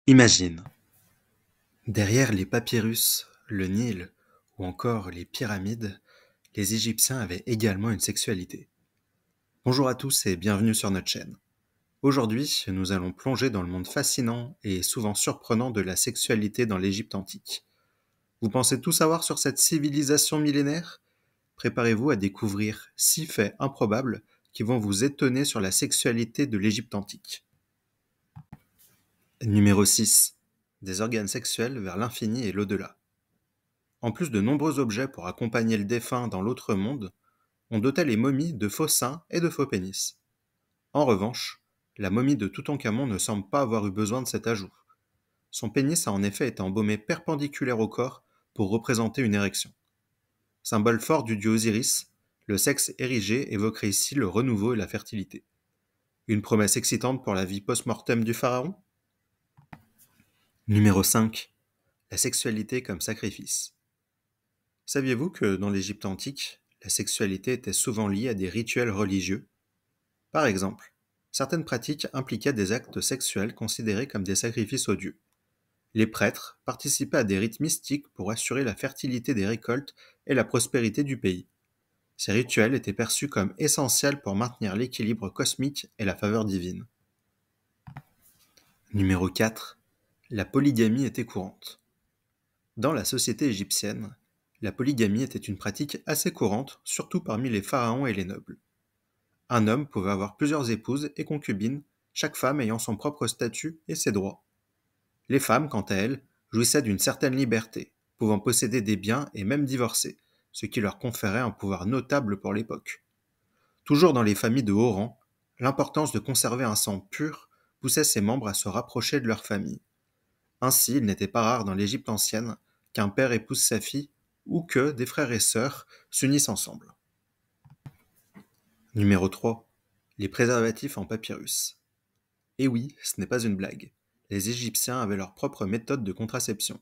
Imagine, derrière les papyrus, le Nil ou encore les pyramides, les Égyptiens avaient également une sexualité. Bonjour à tous et bienvenue sur notre chaîne. Aujourd'hui, nous allons plonger dans le monde fascinant et souvent surprenant de la sexualité dans l'Égypte antique. Vous pensez tout savoir sur cette civilisation millénaire? Préparez-vous à découvrir 6 faits improbables qui vont vous étonner sur la sexualité de l'Égypte antique. Numéro 6. Des organes sexuels vers l'infini et l'au-delà. En plus de nombreux objets pour accompagner le défunt dans l'autre monde, on dotait les momies de faux seins et de faux pénis. En revanche, la momie de Toutankhamon ne semble pas avoir eu besoin de cet ajout. Son pénis a en effet été embaumé perpendiculaire au corps pour représenter une érection. Symbole fort du dieu Osiris, le sexe érigé évoquerait ici le renouveau et la fertilité. Une promesse excitante pour la vie post-mortem du pharaon? Numéro 5. La sexualité comme sacrifice. Saviez-vous que dans l'Égypte antique, la sexualité était souvent liée à des rituels religieux? Par exemple, certaines pratiques impliquaient des actes sexuels considérés comme des sacrifices aux dieux. Les prêtres participaient à des rites mystiques pour assurer la fertilité des récoltes et la prospérité du pays. Ces rituels étaient perçus comme essentiels pour maintenir l'équilibre cosmique et la faveur divine. Numéro 4. La polygamie était courante. Dans la société égyptienne, la polygamie était une pratique assez courante, surtout parmi les pharaons et les nobles. Un homme pouvait avoir plusieurs épouses et concubines, chaque femme ayant son propre statut et ses droits. Les femmes, quant à elles, jouissaient d'une certaine liberté, pouvant posséder des biens et même divorcer, ce qui leur conférait un pouvoir notable pour l'époque. Toujours dans les familles de haut rang, l'importance de conserver un sang pur poussait ses membres à se rapprocher de leur famille. Ainsi, il n'était pas rare dans l'Égypte ancienne qu'un père épouse sa fille ou que des frères et sœurs s'unissent ensemble. Numéro 3. Les préservatifs en papyrus. Et oui, ce n'est pas une blague. Les Égyptiens avaient leur propre méthode de contraception.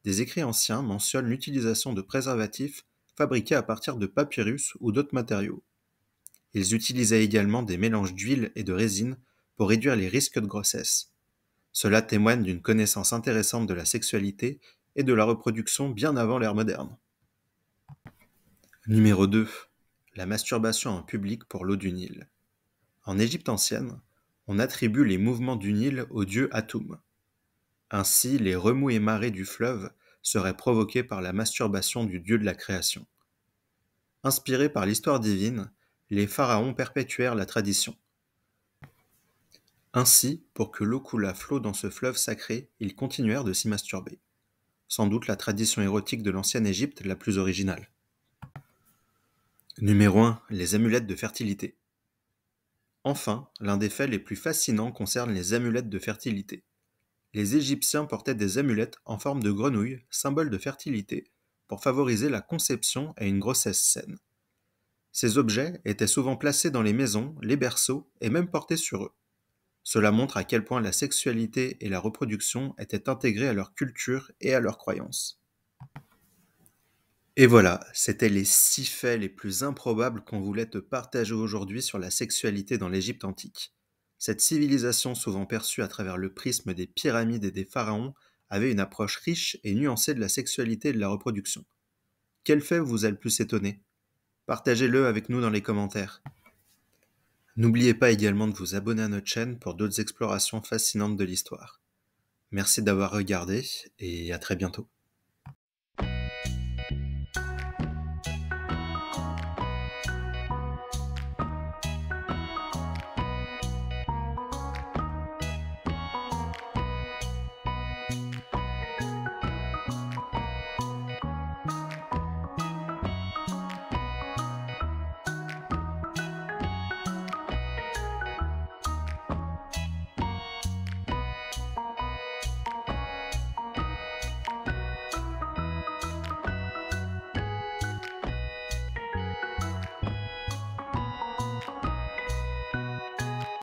Des écrits anciens mentionnent l'utilisation de préservatifs fabriqués à partir de papyrus ou d'autres matériaux. Ils utilisaient également des mélanges d'huile et de résine pour réduire les risques de grossesse. Cela témoigne d'une connaissance intéressante de la sexualité et de la reproduction bien avant l'ère moderne. Numéro 2. La masturbation en public pour l'eau du Nil. En Égypte ancienne, on attribue les mouvements du Nil au dieu Atum. Ainsi, les remous et marées du fleuve seraient provoqués par la masturbation du dieu de la création. Inspirés par l'histoire divine, les pharaons perpétuèrent la tradition. Ainsi, pour que l'eau coulât flot dans ce fleuve sacré, ils continuèrent de s'y masturber. Sans doute la tradition érotique de l'ancienne Égypte la plus originale. Numéro 1. Les amulettes de fertilité. Enfin, l'un des faits les plus fascinants concerne les amulettes de fertilité. Les Égyptiens portaient des amulettes en forme de grenouille, symbole de fertilité, pour favoriser la conception et une grossesse saine. Ces objets étaient souvent placés dans les maisons, les berceaux et même portés sur eux. Cela montre à quel point la sexualité et la reproduction étaient intégrées à leur culture et à leurs croyances. Et voilà, c'étaient les 6 faits les plus improbables qu'on voulait te partager aujourd'hui sur la sexualité dans l'Égypte antique. Cette civilisation, souvent perçue à travers le prisme des pyramides et des pharaons, avait une approche riche et nuancée de la sexualité et de la reproduction. Quel fait vous a le plus étonné? Partagez-le avec nous dans les commentaires. N'oubliez pas également de vous abonner à notre chaîne pour d'autres explorations fascinantes de l'histoire. Merci d'avoir regardé et à très bientôt.